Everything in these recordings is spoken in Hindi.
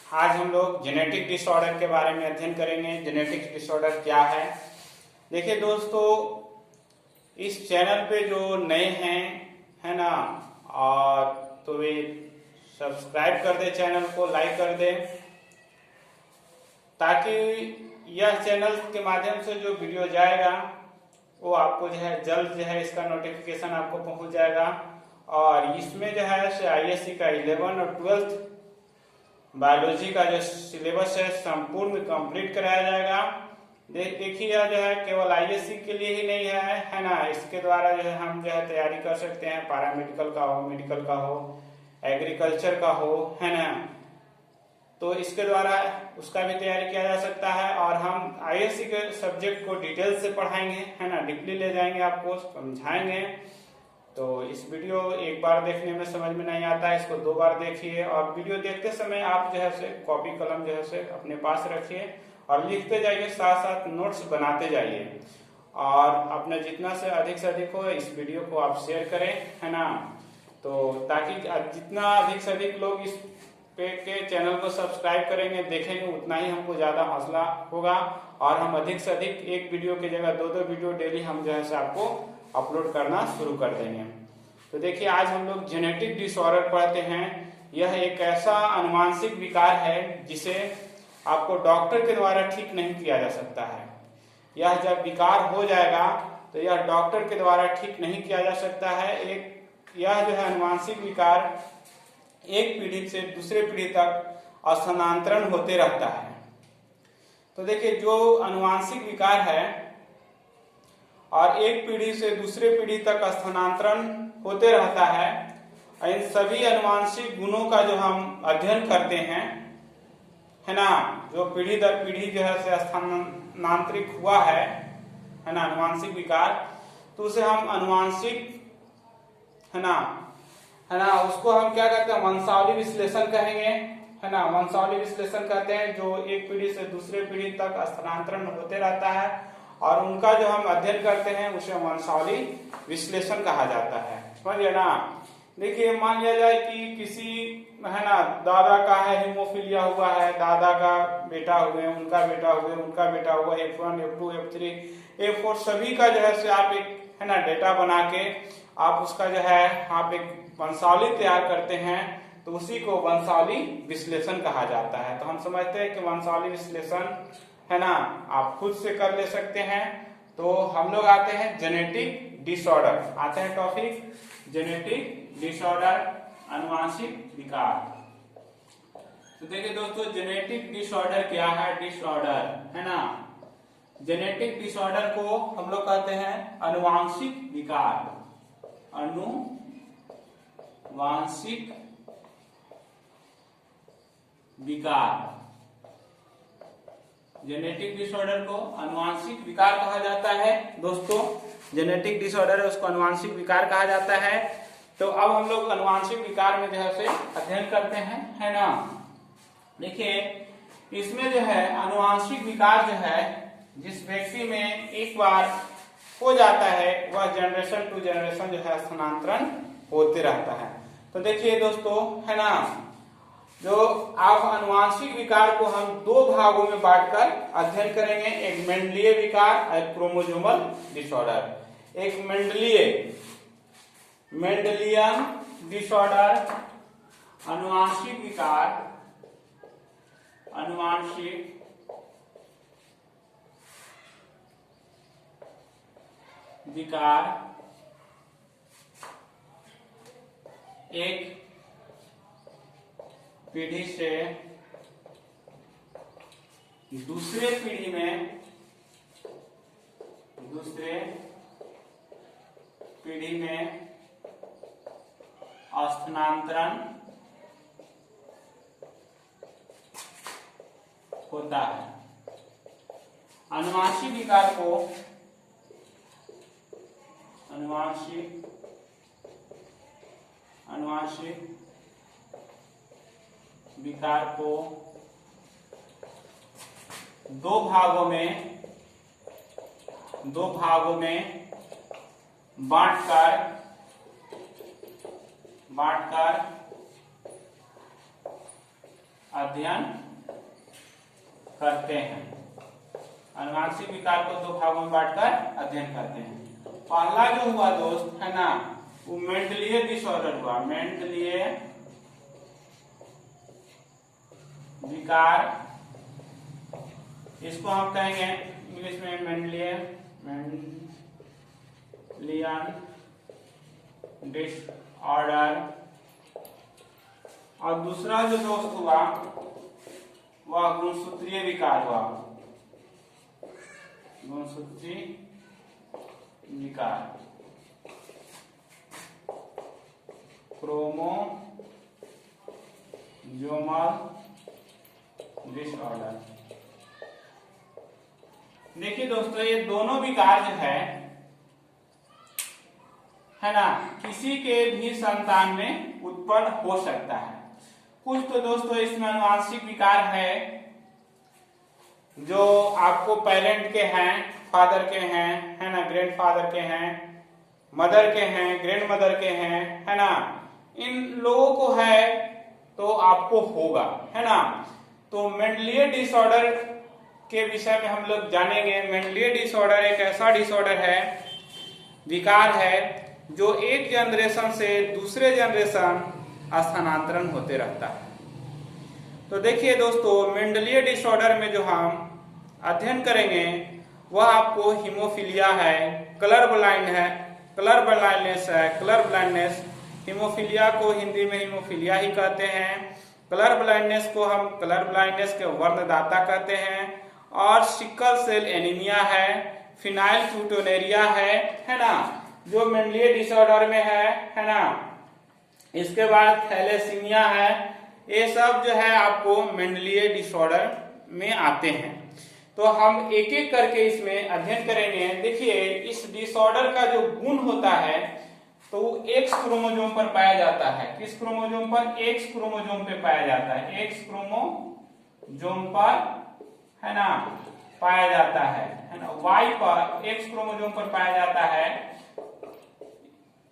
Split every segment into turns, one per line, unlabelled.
आज हम लोग जेनेटिक डिसऑर्डर के बारे में अध्ययन करेंगे। जेनेटिक डिसऑर्डर क्या है? देखिए दोस्तों, इस चैनल पे जो नए हैं, है ना, और तो वे सब्सक्राइब कर दे, चैनल को लाइक कर दे, ताकि यह चैनल के माध्यम से जो वीडियो जाएगा वो आपको जो है जल्द जो है इसका नोटिफिकेशन आपको पहुंच जाएगा। और इसमें जो है ISC का 11 और 12th बायोलॉजी का जो सिलेबस है संपूर्ण कंप्लीट कराया जाएगा। देखिए यह जो है केवल ISC के लिए ही नहीं है ना, इसके द्वारा जो है हम जो है तैयारी कर सकते हैं, पैरामेडिकल का हो, मेडिकल का हो, एग्रीकल्चर का हो, है ना, तो इसके द्वारा उसका भी तैयारी किया जा सकता है। और हम ISC के सब्जेक्ट को डिटेल से पढ़ाएंगे, है ना, डीपली ले जाएंगे, आपको समझाएंगे। तो इस वीडियो एक बार देखने में समझ में नहीं आता है, इसको 2 बार देखिए। और वीडियो देखते समय आप जो है से कॉपी कलम जो है से अपने पास रखिए और लिखते जाइए, साथ साथ नोट्स बनाते जाइए। और अपने जितना से अधिक हो इस वीडियो को आप शेयर करें, है ना, तो ताकि जितना अधिक से अधिक लोग इस पे के चैनल को सब्सक्राइब करेंगे, देखेंगे, उतना ही हमको ज्यादा हौसला होगा और हम अधिक से अधिक एक वीडियो की जगह 2-2 वीडियो डेली हम जो है से आपको अपलोड करना शुरू कर देंगे। तो देखिए आज हम लोग जेनेटिक डिसऑर्डर पढ़ते हैं। यह एक ऐसा अनुवांशिक विकार है जिसे आपको डॉक्टर के द्वारा ठीक नहीं किया जा सकता है। यह जब विकार हो जाएगा तो यह डॉक्टर के द्वारा ठीक नहीं किया जा सकता है। यह जो है अनुवांशिक विकार एक पीढ़ी से दूसरे पीढ़ी तक स्थानांतरण होते रहता है। तो देखिए जो अनुवांशिक विकार है और एक पीढ़ी से दूसरे पीढ़ी तक स्थानांतरण होते रहता है, इन सभी अनुवांशिक गुणों का जो हम अध्ययन करते हैं, है ना, जो पीढ़ी दर पीढ़ी जो है स्थानांतरित हुआ है ना, अनुवांशिक विकार, तो उसे हम अनुवांशिक, है ना, उसको हम क्या कहते हैं, वंशावली विश्लेषण कहेंगे, है ना, वंशावली विश्लेषण कहते हैं। जो एक पीढ़ी से दूसरे पीढ़ी तक स्थानांतरण होते रहता है और उनका जो हम अध्ययन करते हैं उसे वंशावली विश्लेषण कहा जाता है। समझिए ना। देखिए मान लिया जाए कि किसी, है ना, दादा का है हीमोफीलिया हुआ है, दादा का बेटा हुए, उनका बेटा हुए, उनका बेटा हुआ, F1 F2 F3 F4 सभी का जो है से आप एक, है ना, डेटा बना के आप उसका जो है आप एक वंशावली तैयार करते हैं, तो उसी को वंशावली विश्लेषण कहा जाता है। तो हम समझते हैं कि वंशावली विश्लेषण, है ना, आप खुद से कर ले सकते हैं। तो हम लोग आते हैं जेनेटिक डिसऑर्डर, आते हैं टॉपिक जेनेटिक डिसऑर्डर, अनुवांशिक विकार। तो देखिए दोस्तों, जेनेटिक डिसऑर्डर क्या है? डिसऑर्डर, है ना, जेनेटिक डिसऑर्डर को हम लोग कहते हैं अनुवांशिक विकार, अनुवांशिक विकार। जेनेटिक डिसऑर्डर को अनुवांशिक विकार कहा जाता है। दोस्तों जेनेटिक डिसऑर्डर है उसको अनुवांशिक विकार कहा जाता है। तो अब हम लोग अनुवांशिक विकार में जो है से अध्ययन करते हैं, है ना। देखिए इसमें जो है अनुवांशिक विकार जो है जिस व्यक्ति में एक बार हो जाता है वह जनरेशन टू जनरेशन जो है स्थानांतरण होते रहता है। तो देखिए दोस्तों, है ना, जो आप अनुवांशिक विकार को हम 2 भागों में बांटकर अध्ययन करेंगे, एक मेंडलीय विकार और क्रोमोसोमल डिसऑर्डर। एक मेंडलियन डिसऑर्डर, अनुवांशिक विकार, अनुवांशिक विकार एक पीढ़ी से दूसरे पीढ़ी में स्थानांतरण होता है। अनुवांशिक विकार को अनुवांशिक विकार को 2 भागों में बांटकर अध्ययन करते हैं। अनुवांशिक विकार को दो भागों में बांटकर अध्ययन करते हैं। पहला जो हुआ दोस्त है ना, वो मेंटलीय डिसऑर्डर हुआ, मेंटलीय विकार, इसको हम कहेंगे इंग्लिश में मेंटलियन डिसऑर्डर। और दूसरा जो दोस्त हुआ वह गुणसूत्रीय विकार हुआ, गुणसूत्रीय विकार, क्रोमोसोमल डिसऑर्डर। देखिए दोस्तों, ये दोनों विकार जो है ना, किसी के भी संतान में उत्पन्न हो सकता है। कुछ तो दोस्तों इसमें अनुवांशिक विकार है जो आपको पेरेंट के हैं, फादर के हैं, है ना, ग्रैंडफादर के हैं, मदर के हैं, ग्रैंड मदर के हैं, है ना, इन लोगों को है तो आपको होगा, है ना। तो मेंटलीय डिसऑर्डर के विषय में हम लोग जानेंगे। मेंटलीय डिसऑर्डर एक ऐसा डिसऑर्डर है, विकार है, जो एक जनरेशन से दूसरे जनरेशन स्थानांतरण होते रहता है। तो देखिए दोस्तों, मेंडलीय डिसऑर्डर में जो हम अध्ययन करेंगे वह आपको हीमोफीलिया है, कलर ब्लाइंड है, कलर ब्लाइंडनेस है, कलर ब्लाइंडनेस, हीमोफीलिया को हिंदी में हीमोफीलिया ही कहते हैं, कलर ब्लाइंडनेस को हम कलर ब्लाइंडनेस के वर्णदाता कहते हैं, और सिकल सेल एनीमिया है, फिनाइल क्यूटोनेरिया है ना, जो मेंडलीय डिसऑर्डर में है ना। इसके बाद थैलेसीमिया है। ये सब जो है आपको मेंडलीय डिसऑर्डर में आते हैं। तो हम एक एक करके इसमें अध्ययन करेंगे। देखिए, इस डिसऑर्डर का जो गुण होता है तो वो एक्स क्रोमोसोम पर पाया जाता है। किस क्रोमोसोम पर? एक्स क्रोमोसोम पे पाया जाता है, एक्स क्रोमोसोम पर, है ना, पाया जाता है ना। वाई पर, एक्स क्रोमोसोम पर पाया जाता है,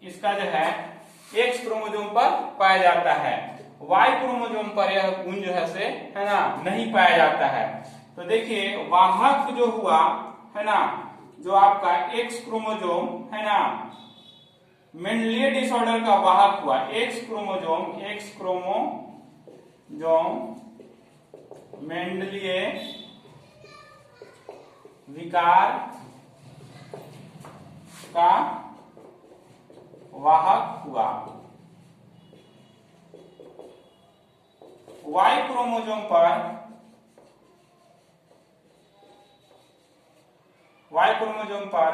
इसका जो है एक्स क्रोमोसोम पर पाया जाता है। वाई क्रोमोसोम पर यह गुण जो है ना, नहीं पाया जाता है। तो देखिए, वाहक जो हुआ है ना, जो आपका एक्स क्रोमोसोम है ना, मेंडलीय डिसऑर्डर का वाहक हुआ एक्स क्रोमोसोम, एक्स क्रोमोसोम मेंडलीय विकार का वाहक हुआ। वाई क्रोमोसोम पर, वाई क्रोमोसोम पर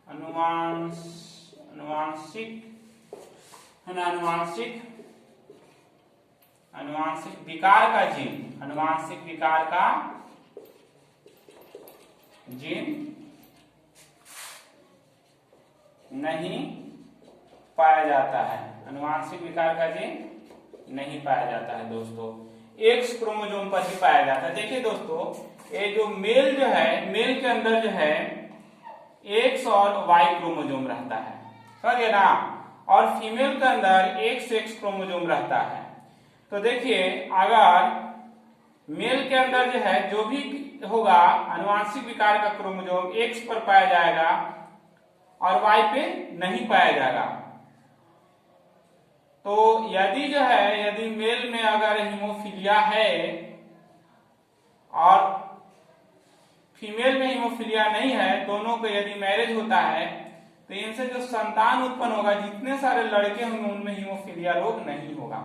अनुवांशिक विकार का जीन, अनुवांशिक विकार का जीन नहीं पाया जाता है, अनुवांशिक विकार का जीन नहीं पाया जाता है दोस्तों, एक्स क्रोमोसोम पर ही पाया जाता है। देखिए दोस्तों, ये जो मेल जो है, मेल के अंदर जो है एक्स और वाई क्रोमोसोम रहता है, समझे ना, और फीमेल के अंदर एक्स क्रोमोसोम रहता है। तो देखिए, अगर मेल के अंदर जो है जो भी होगा अनुवांशिक विकार का क्रोमोसोम एक्स पर पाया जाएगा और वाई पे नहीं पाया जाएगा। तो यदि जो है, यदि मेल में अगर हीमोफीलिया है और फीमेल में हीमोफीलिया नहीं है, दोनों को यदि मैरिज होता है तो इनसे जो संतान उत्पन्न होगा, जितने सारे लड़के होंगे उनमें हीमोफीलिया रोग नहीं होगा,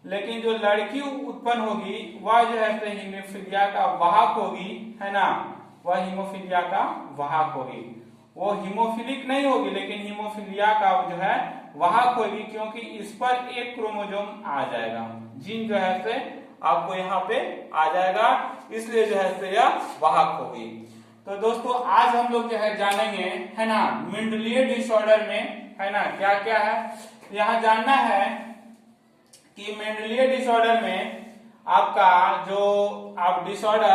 लेकिन जो लड़की उत्पन्न होगी वह जो है तो हीमोफीलिया का वाहक होगी, है ना, वह हीमोफीलिया का वाहक होगी। वो हीमोफिलिक नहीं होगी लेकिन हीमोफीलिया का जो है वाहक होगी, क्योंकि इस पर एक क्रोमोसोम आ जाएगा, जीन जो है से आपको यहाँ पे आ जाएगा, इसलिए जो है से यह वाहक होगी। तो दोस्तों, आज हम लोग जो है जानेंगे, है ना, मेंडलीय डिसऑर्डर में, है ना, क्या क्या है। यहाँ जानना है कि मेंडलीय डिसऑर्डर में आपका जो आप डिसऑर्डर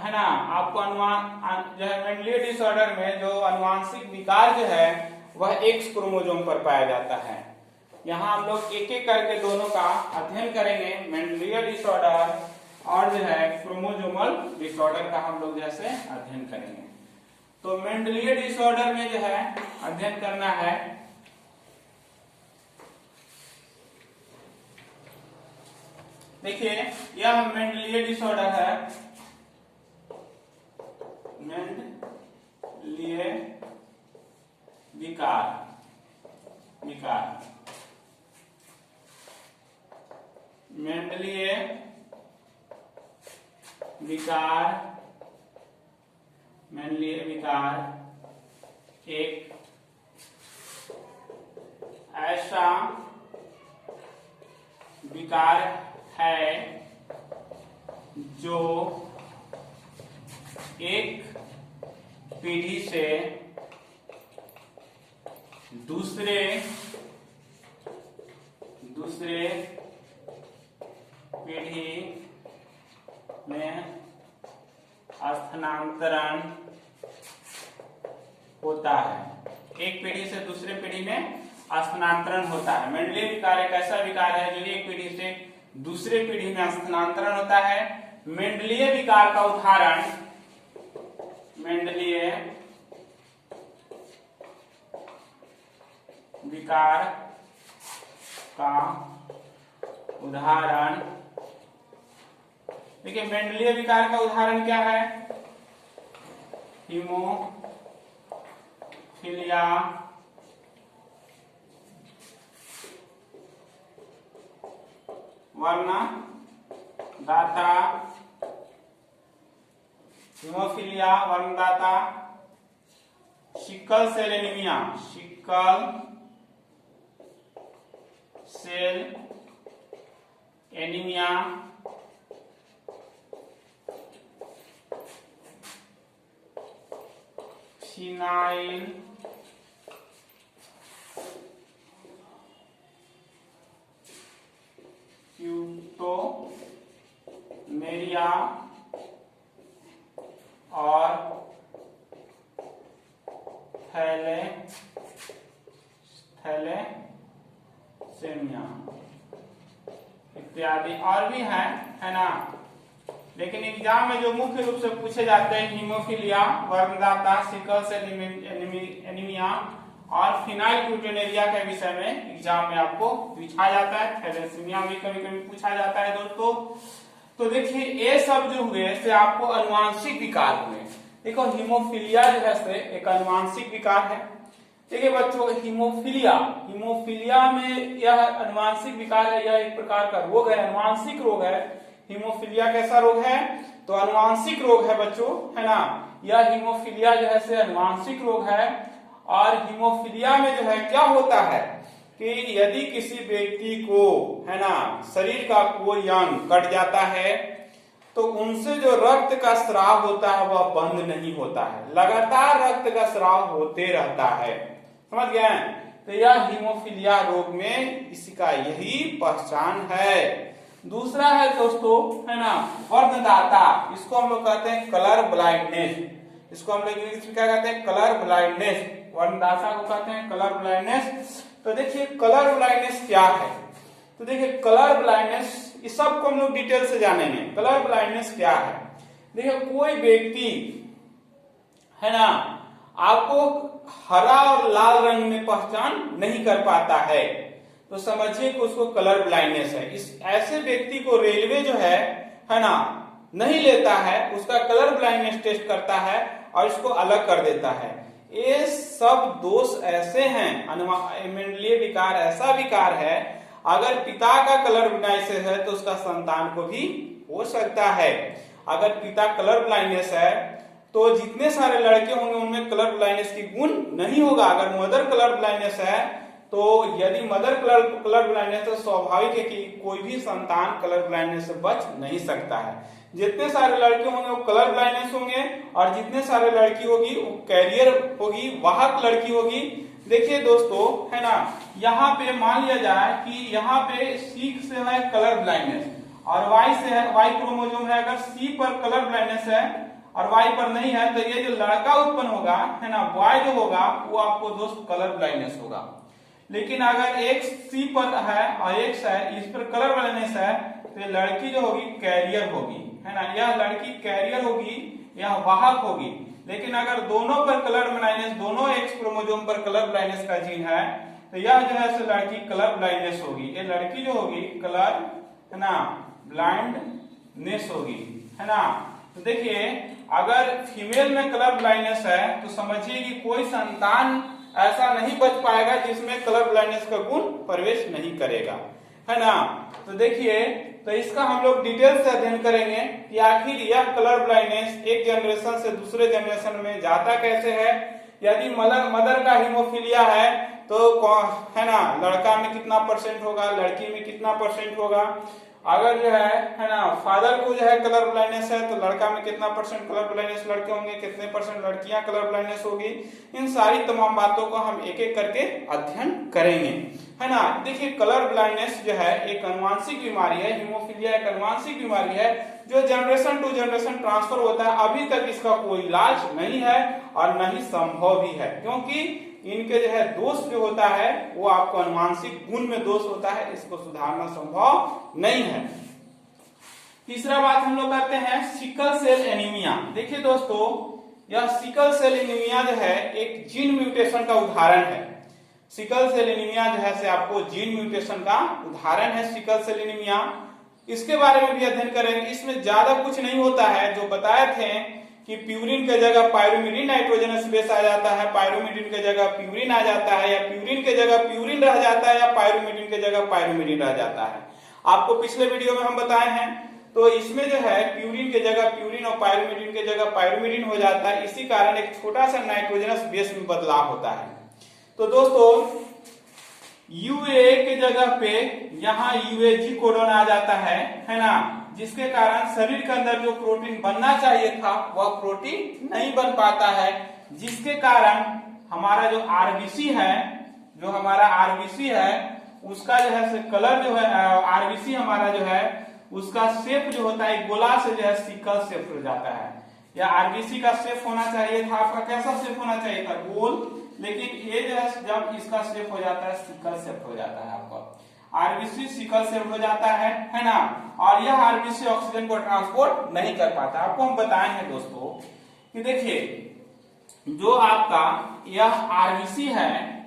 है ना, आपको अनुमान जो है मेंडलीय डिसऑर्डर में जो अनुवांशिक विकार जो है वह एक्स क्रोमोसोम पर पाया जाता है। यहाँ हम लोग एक एक करके दोनों का अध्ययन करेंगे, मेंडलिय डिसऑर्डर और जो है क्रोमोसोमल डिसऑर्डर का हम लोग जैसे अध्ययन करेंगे। तो मेंडलिय डिसऑर्डर में जो है अध्ययन करना है, देखिए यह मेंडलिय डिसऑर्डर है, मेंडलिय विकार, मेंडलिय विकार एक ऐसा विकार है जो एक पीढ़ी से दूसरे पीढ़ी में स्थानांतरण होता है। एक पीढ़ी से दूसरे पीढ़ी में स्थानांतरण होता है। मेंडलीय विकार एक ऐसा विकार है जो एक पीढ़ी से दूसरे पीढ़ी में स्थानांतरण होता है। मेंडलीय विकार का उदाहरण, मेंडलीय विकार का उदाहरण, देखिए मेंडलीय विकार का उदाहरण क्या है, हीमोफीलिया, वर्णदाता, हीमोफीलिया वर्णदाता, sickle cell anaemia, sickle cell anaemia, phenylketonuria और थैलेसेमिया इत्यादि और भी है ना। लेकिन एग्जाम में जो मुख्य रूप से पूछे जाते हैं हीमोफीलिया वर्णदाता, सिकल सेल एनीमिया और फिनाइल क्यूटोमेरिया के विषय में एग्जाम में आपको पूछा जाता है। थैलेसीमिया भी कभी कभी पूछा जाता है दोस्तों। तो देखिए ये सब जो हुए से आपको अनुवांशिक विकार हुए। देखो हीमोफीलिया जो है से एक अनुवांशिक विकार है। देखिए बच्चों हीमोफीलिया में यह अनुवांशिक विकार है, यह एक प्रकार का रोग है, अनुवांशिक रोग है। हीमोफीलिया कैसा रोग है, तो अनुवांशिक रोग है बच्चों, है ना। यह हीमोफीलिया जो है से अनुवांशिक रोग है। और हीमोफीलिया में जो है क्या होता है कि यदि किसी व्यक्ति को, है ना, शरीर का कोई अंग कट जाता है तो उनसे जो रक्त का स्राव होता है वह बंद नहीं होता है, लगातार रक्त का स्राव होते रहता है, समझ गए। तो यह हीमोफीलिया रोग में इसका यही पहचान है। दूसरा है दोस्तों, है ना, वर्णदाता, इसको हम लोग कहते हैं कलर ब्लाइंडनेस, इसको हम लोग इंग्लिश में क्या कहते हैं, कलर ब्लाइंडनेस। वर्णदाता को कहते हैं कलर ब्लाइंडनेस। तो देखिए कलर ब्लाइंडनेस क्या है, तो देखिए कलर ब्लाइंडनेस इस सब को हम लोग डिटेल से जानेंगे। कलर ब्लाइंडनेस क्या है, देखिए कोई व्यक्ति, है ना, आपको हरा और लाल रंग में पहचान नहीं कर पाता है तो समझिए कि उसको कलर ब्लाइंडनेस है। इस ऐसे व्यक्ति को रेलवे जो है ना, नहीं लेता है, उसका कलर ब्लाइंडनेस टेस्ट करता है और इसको अलग कर देता है। ये सब दोष ऐसे हैं, मेंडलीय विकार ऐसा विकार है, अगर पिता का कलर ब्लाइंडनेस है तो उसका संतान को भी हो सकता है। अगर पिता कलर ब्लाइंडनेस है तो जितने सारे लड़के होंगे उनमें कलर ब्लाइंडनेस की गुण नहीं होगा। अगर मदर कलर ब्लाइंडनेस है तो यदि मदर कलर ब्लाइंडनेस तो स्वाभाविक है कि कोई भी संतान कलर ब्लाइंडनेस से बच नहीं सकता है। जितने सारे लड़के होंगे वो कलर ब्लाइंडनेस होंगे और जितने सारे लड़की होगी वो कैरियर होगी, वाहक लड़की होगी। देखिए दोस्तों, है ना, यहाँ पे मान लिया जाए कि यहाँ पे सी से है कलर ब्लाइंडनेस और वाई से है, वाई क्रोमोसोम है। अगर सी पर कलर ब्लाइंडनेस है और वाई पर नहीं है तो ये जो लड़का उत्पन्न होगा, है ना, बॉय जो होगा वो आपको दोस्त कलर ब्लाइंडनेस होगा। लेकिन अगर X C पर है और X है, इस पर कलर ब्लाइंडनेस है, तो लड़की जो होगी कैरियर होगी, है ना, यह लड़की कैरियर होगी, यह वाहक होगी। लेकिन अगर दोनों पर कलर ब्लाइंडनेस, दोनों X क्रोमोसोम पर कलर ब्लाइंडनेस का जीन है, तो यह जो है लड़की कलर ब्लाइंडनेस होगी, ये लड़की जो होगी कलर, है ना, ब्लाइंडनेस होगी, है ना। तो देखिए अगर फीमेल में कलर ब्लाइंडनेस है तो समझिए कि कोई संतान ऐसा नहीं बच पाएगा जिसमें कलर ब्लाइंडनेस का गुण प्रवेश नहीं करेगा, है ना। तो देखिए, तो इसका हम लोग डिटेल से अध्ययन करेंगे कि आखिर यह कलर ब्लाइंडनेस एक जनरेशन से दूसरे जनरेशन में जाता कैसे है। यदि मदर का हीमोफीलिया है तो है ना, लड़का में कितना परसेंट होगा, लड़की में कितना परसेंट होगा। अगर जो है ना, फादर को जो है कलर ब्लाइंडनेस है तो लड़का में कितना परसेंट कलर ब्लाइंडनेस लड़के होंगे, कितने परसेंट लड़कियां कलर ब्लाइंडनेस होगी। इन सारी तमाम बातों को हम एक एक करके अध्ययन करेंगे, है ना। देखिए कलर ब्लाइंडनेस जो है एक अनुवांशिक बीमारी है, हीमोफीलिया एक अनुवांशिक बीमारी है जो जनरेशन टू जनरेशन ट्रांसफर होता है। अभी तक इसका कोई इलाज नहीं है और न ही संभव भी है, क्योंकि इनके जो है दोष जो होता है वो आपको अनुवांशिक गुण में दोष होता है, इसको सुधारना संभव नहीं है। तीसरा बात हम लोग करते हैं सिकल सेल एनीमिया। देखिए दोस्तों, यह सिकल सेल एनीमिया जो है एक जीन म्यूटेशन का उदाहरण है। सिकल सेल एनीमिया जो है से आपको जीन म्यूटेशन का उदाहरण है सिकल सेल एनीमिया। इसके बारे में भी अध्ययन करेंगे। इसमें ज्यादा कुछ नहीं होता है, जो बताए थे कि प्यूरिन के जगह पायरोमिडिन नाइट्रोजनस बेस आ जाता है, पायरोमिडिन के जगह प्यूरिन आ जाता है, या प्यूरिन के जगह प्यूरिन रह जाता है, या पायरोमिडिन के जगह पायरोमिडिन रह जाता है। आपको पिछले वीडियो में हम बताए हैं। तो इसमें जो है प्यूरिन के जगह प्यूरिन और पायरोमिडिन के जगह पायरोमिडिन हो जाता है। इसी कारण एक छोटा सा नाइट्रोजनस बेस में बदलाव होता है। तो दोस्तों यूए के जगह पे यहाँ यूएजी कोडन आ जाता है ना, जिसके कारण शरीर के अंदर जो प्रोटीन बनना चाहिए था वह प्रोटीन नहीं बन पाता है, जिसके कारण हमारा जो आरबीसी है, जो हमारा आरबीसी है उसका जो है कलर जो है, आरबीसी हमारा जो है उसका शेप जो होता है गोला से जो है सिकल शेप हो जाता है। या आरबीसी का शेप होना चाहिए था, आपका कैसा शेप होना चाहिए था, गोल, लेकिन ये जो है जब इसका शेप हो जाता है सिकल शेप हो जाता है। आपका आरबीसी सिकल शेप हो जाता है ना। और यह आरबीसी ऑक्सीजन को ट्रांसपोर्ट नहीं कर पाता। आपको हम बताए हैं दोस्तों कि देखिए जो आपका यह आरबीसी है,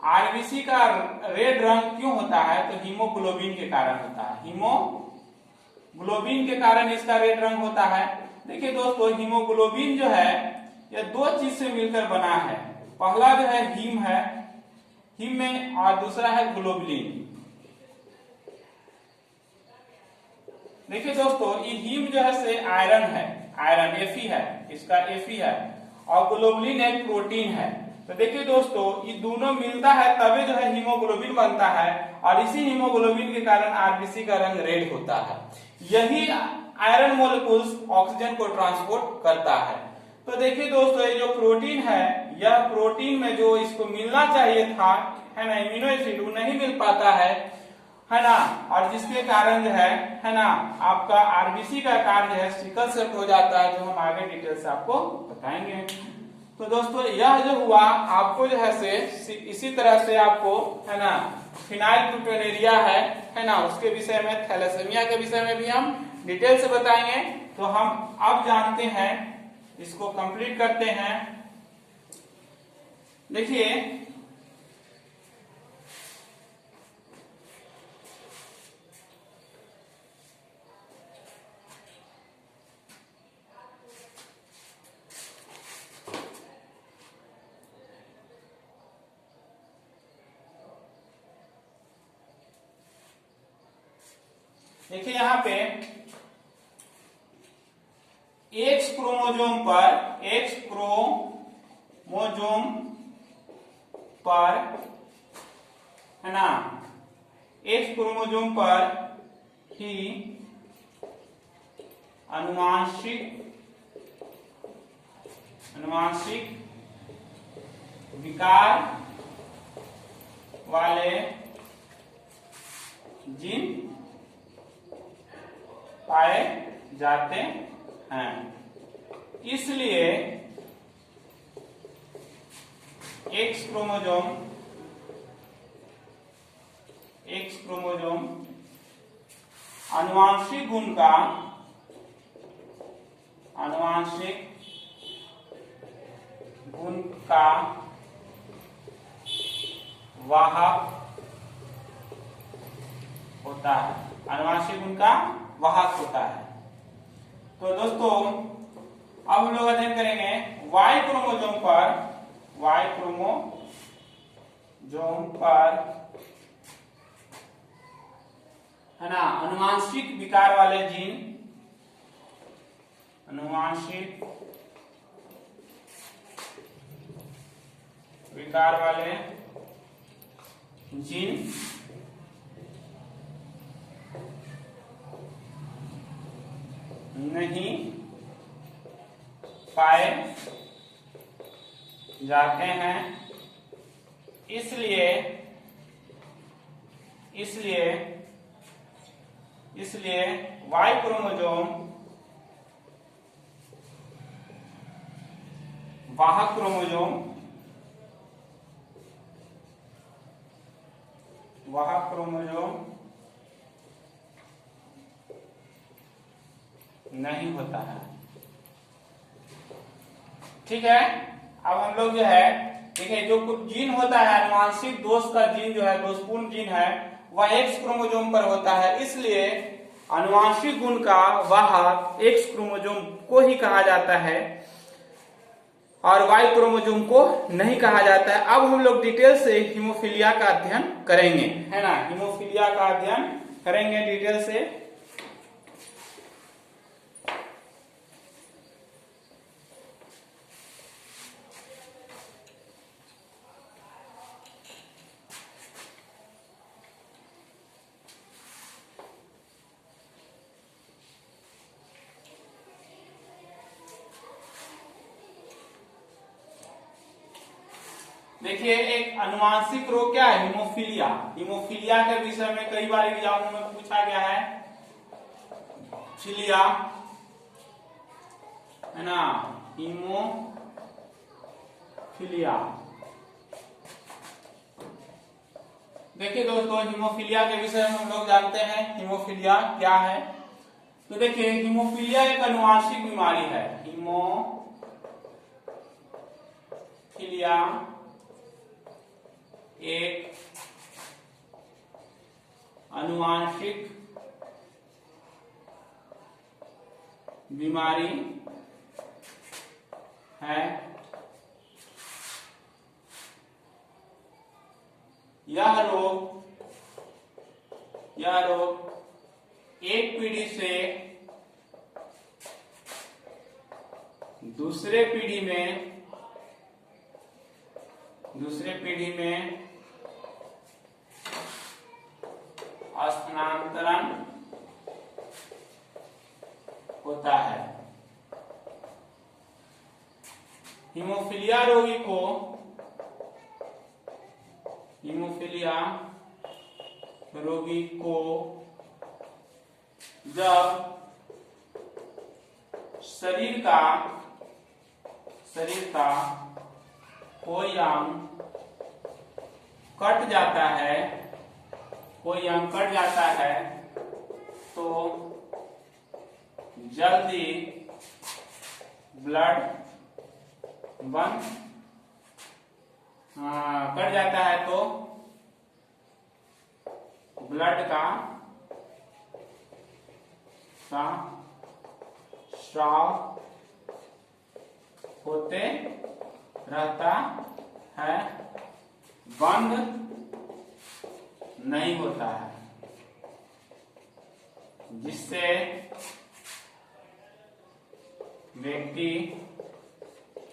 आरबीसी का रेड रंग क्यों होता है, तो हीमोग्लोबिन के कारण होता है। हीमोग्लोबिन के कारण इसका रेड रंग होता है। देखिए दोस्तों, हीमोग्लोबिन जो है यह दो चीज से मिलकर बना है। पहला जो है हीम है, हीम में, और दूसरा है ग्लोबुलिन। देखिए दोस्तों, ये हीम जो है से आयरन है, आयरन एफी है, इसका एफी है, और ग्लोबुलिन एक प्रोटीन है। तो देखिए दोस्तों, ये दोनों मिलता है तभी जो है हीमोग्लोबिन बनता है, और इसी हीमोग्लोबिन के कारण आरबीसी का रंग रेड होता है। यही आयरन मोलिक्यूल्स ऑक्सीजन को ट्रांसपोर्ट करता है। तो देखिए दोस्तों, ये जो प्रोटीन है, यह प्रोटीन में जो इसको मिलना चाहिए था, है ना, एमिनो एसिड, वो नहीं मिल पाता है ना, और जिसके कारण जो है ना, आपका आरबीसी का आकार जो है सिकल सेल हो जाता है, जो हम आगे डिटेल से आपको बताएंगे। तो दोस्तों यह जो हुआ आपको जो है से इसी तरह से आपको, है ना, फिनाइलब्यूटेरिया है ना, उसके विषय में, थैलेसेमिया के विषय में भी हम डिटेल से बताएंगे। तो हम अब जानते हैं, इसको कंप्लीट करते हैं। देखिए यहाँ पे एक्स क्रोमोसोम पर है ना, एक्स क्रोमोसोम पर ही अनुवांशिक विकार वाले जीन पाए जाते हैं। इसलिए एक्स क्रोमोसोम एक्स क्रोमोसोम आनुवांशिक गुण का वाहक होता है, आनुवांशिक गुण का वाहक होता है। तो दोस्तों अब हम लोग अध्ययन करेंगे वाई क्रोमोसोम पर है ना आनुवांशिक विकार वाले जीन, आनुवांशिक विकार वाले जीन नहीं पाए जाते हैं, इसलिए वाई क्रोमोसोम वाहक क्रोमोसोम नहीं होता है। ठीक है, अब हम लोग जो है देखिए जो कुछ जीन होता है आनुवांशिक दोष का जीन जो है दोषपूर्ण जीन है वह एक्स क्रोमोसोम पर होता है, इसलिए आनुवांशिक गुण का वाहक एक्स क्रोमोसोम को ही कहा जाता है और वाई क्रोमोसोम को नहीं कहा जाता है। अब हम लोग डिटेल से हीमोफीलिया का अध्ययन करेंगे, है ना, हीमोफीलिया का अध्ययन करेंगे डिटेल से। देखिए एक अनुवांशिक रोग क्या है, हीमोफीलिया। हीमोफीलिया के विषय में कई बार एग्जामों में पूछा गया है, फिलिया है ना, हीमोफीलिया। देखिए दोस्तों हीमोफीलिया के विषय में हम लोग जानते हैं हीमोफीलिया क्या है। तो देखिए हीमोफीलिया एक अनुवांशिक बीमारी है, हीमोफीलिया एक आनुवांशिक बीमारी है। यह रोग एक पीढ़ी से दूसरे पीढ़ी में स्थानांतरण होता है। हीमोफीलिया रोगी को जब शरीर का कोई अंग कट जाता है तो जल्दी ब्लड कट जाता है तो ब्लड का स्राव होते रहता है, बंद नहीं होता है, जिससे व्यक्ति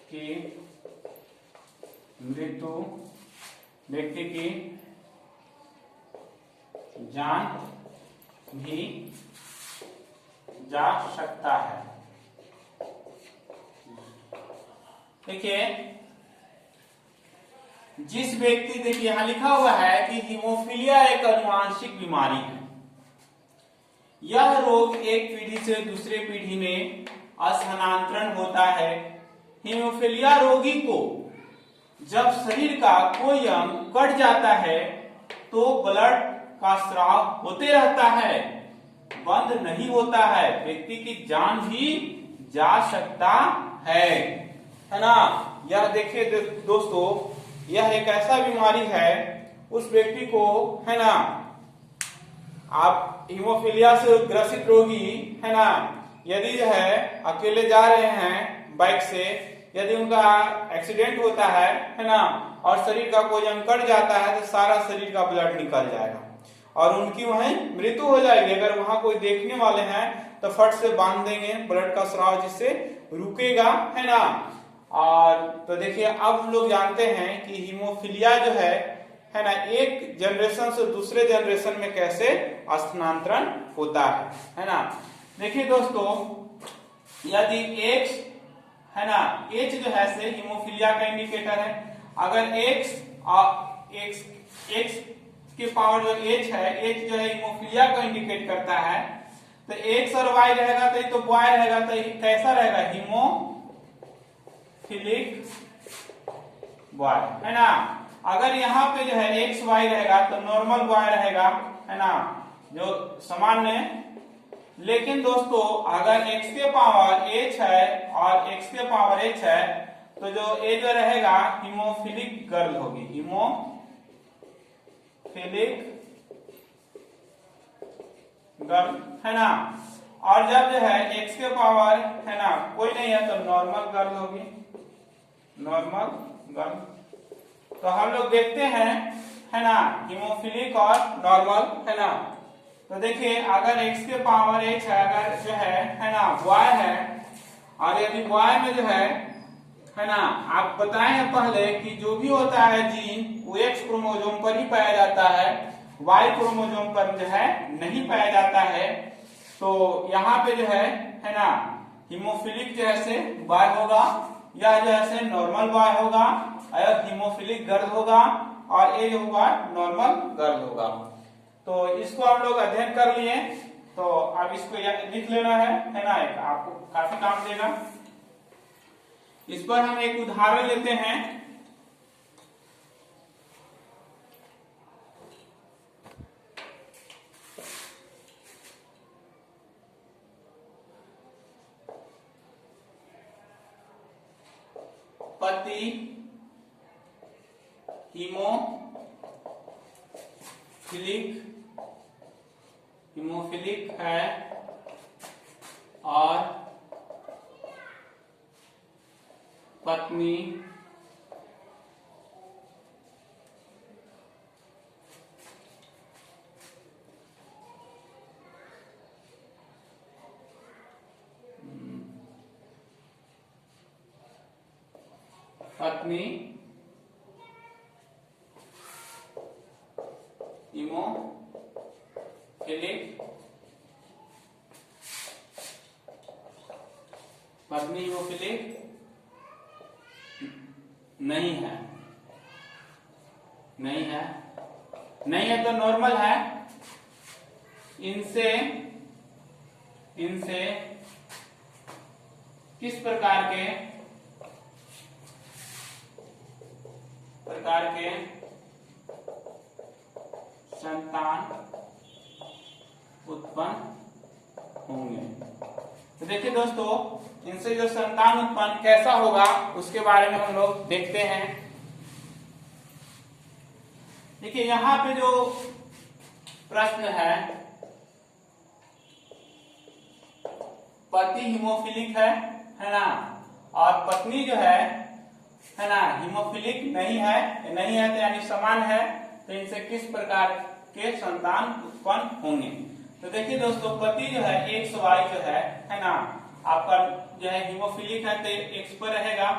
की जान भी जा सकता है। देखिए जिस व्यक्ति, देखिए यहां लिखा हुआ है कि हीमोफीलिया एक अनुवांशिक बीमारी है। यह रोग एक पीढ़ी से दूसरे पीढ़ी में स्थानांतरण होता है। हीमोफीलिया रोगी को जब शरीर का कोई अंग कट जाता है तो ब्लड
का स्राव होते रहता है, बंद नहीं होता है, व्यक्ति की जान भी जा सकता है ना। यह देखिए दोस्तों, यह एक ऐसा बीमारी है, उस व्यक्ति को है ना, आप हीमोफीलिया से ग्रसित रोगी है ना, यदि जो है अकेले जा रहे हैं बाइक से, यदि उनका एक्सीडेंट होता है ना, और शरीर का कोई अंग कट जाता है तो सारा शरीर का ब्लड निकल जाएगा और उनकी वहीं मृत्यु हो जाएगी। अगर वहां कोई देखने वाले हैं तो फट से बांध देंगे ब्लड का स्राव, जिससे रुकेगा है ना। और तो देखिए अब हम लोग जानते हैं कि हीमोफीलिया जो है ना, एक जनरेशन से दूसरे जनरेशन में कैसे स्थानांतरण होता है ना। देखिए दोस्तों, यदि X है ना, H जो है से हीमोफीलिया का इंडिकेटर है। अगर X के पावर जो H है, H जो है हीमोफीलिया को इंडिकेट करता है, तो X और Y रहेगा तो ये तो बॉय रहेगा, तो ये कैसा रहेगा, हीमोफिलिक बॉय है ना। अगर यहाँ पे जो है XY रहेगा तो नॉर्मल बॉय रहेगा है ना, जो सामान्य। लेकिन दोस्तों अगर X के पावर H है और X के पावर H है तो जो A जो रहेगा हीमोफिलिक गर्ल होगी, हीमोफिलिक गर्ल है ना। और जब जो है X के पावर है ना कोई नहीं है तो नॉर्मल गर्ल होगी, नॉर्मल गर्ल। तो हम लोग देखते हैं है ना, हीमोफिलिक और नॉर्मल है ना। तो देखिए अगर X के पावर H है, अगर जो है ना Y है, और यदि Y में जो है ना, आप बताए हैं पहले कि जो भी होता है जीन वो X क्रोमोसोम पर ही पाया जाता है, Y क्रोमोसोम पर जो है नहीं पाया जाता है। तो यहाँ पे जो है ना, हीमोफिलिक जो है से बॉय होगा, यह जो है से नॉर्मल बॉय होगा, हीमोफिलिक गर्ल होगा, और ये जो होगा नॉर्मल गर्ल होगा। तो इसको हम लोग अध्ययन कर लिए, तो अब इसको लिख लेना है ना, आपको काफी काम देगा। इस पर हम एक उदाहरण लेते हैं। पति हीमोफिलिक है और पत्नी हीमोफिलिक नहीं है तो नॉर्मल है। इनसे किस प्रकार के संतान उत्पन्न होंगे। तो देखिए दोस्तों, इनसे जो संतान उत्पन्न कैसा होगा उसके बारे में हम लोग देखते हैं। देखिए यहाँ पे जो प्रश्न है, पति हीमोफिलिक है ना, और पत्नी जो है ना हीमोफिलिक नहीं है तो यानी समान है, तो इनसे किस प्रकार के संतान उत्पन्न होंगे। तो देखिए दोस्तों, पति जो है XY जो है ना, आपका जो है हीमोफिलिक है तो X पर रहेगा,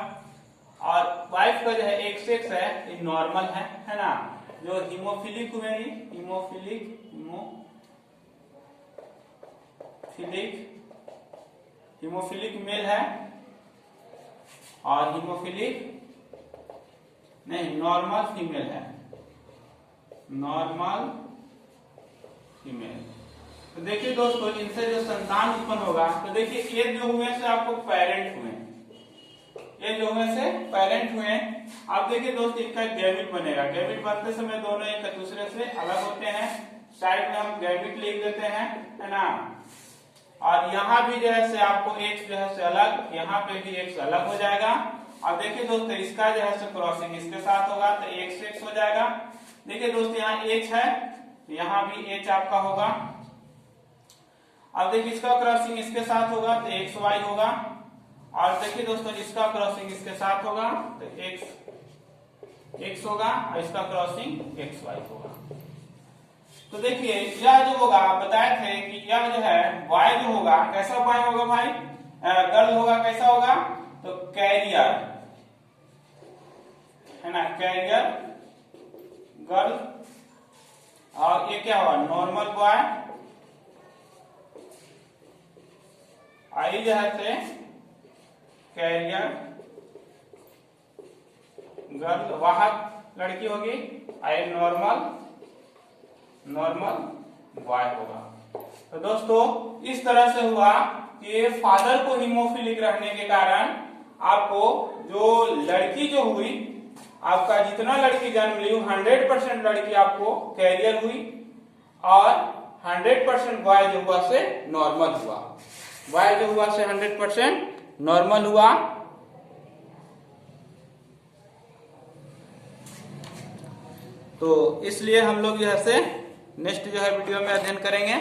और वाइफ का जो है XX है ये नॉर्मल है ना। जो हीमोफिलिक हुए, हीमोफिलिक मेल है, और हीमोफिलिक नहीं नॉर्मल फीमेल है, नॉर्मल फीमेल। तो देखिए दोस्तों, इनसे जो संतान उत्पन्न होगा, तो देखिए ये जो हुए से आपको पेरेंट हुए, ये जो हुए से पेरेंट हुए। अब देखिए दोस्त, इनका गैमेट बनेगा, गैमेट बनते समय दोनों एक दूसरे से अलग होते हैं, साइड में हम गैमिट लिख देते हैं, है ना। और यहाँ भी जो है से आपको एक्स जो है से अलग, यहाँ पे भी एक्स अलग हो जाएगा। और देखिए दोस्तों इसका जो है से क्रॉसिंग इसके साथ होगा तो एक्स एक्स हो जाएगा। देखिए दोस्तों यहाँ एच है, यहाँ भी एच आपका होगा। अब देखिए इसका क्रॉसिंग इसके साथ होगा तो एक्स वाई होगा। और देखिए दोस्तों इसका क्रॉसिंग इसके साथ होगा तो एक्स एक्स होगा और इसका क्रॉसिंग एक्स वाई होगा। तो देखिए यह जो होगा आप बताए थे कि यह जो है y जो होगा कैसा y होगा भाई, गर्ल होगा कैसा होगा तो कैरियर, है ना, कैरियर गर्ल। और ये क्या होगा नॉर्मल बॉय, आई जो है से कैरियर गर्ल, वाहक लड़की होगी, आई नॉर्मल बॉय होगा। तो दोस्तों इस तरह से हुआ कि फादर को हीमोफिलिक रहने के कारण आपको जो लड़की जो हुई, आपका जितना लड़की जन्म ली 100% लड़की आपको कैरियर हुई और 100% बॉय जो हुआ से नॉर्मल हुआ, बॉय जो हुआ से 100% नॉर्मल हुआ। तो इसलिए हम लोग जो है से नेक्स्ट जो है वीडियो में अध्ययन करेंगे।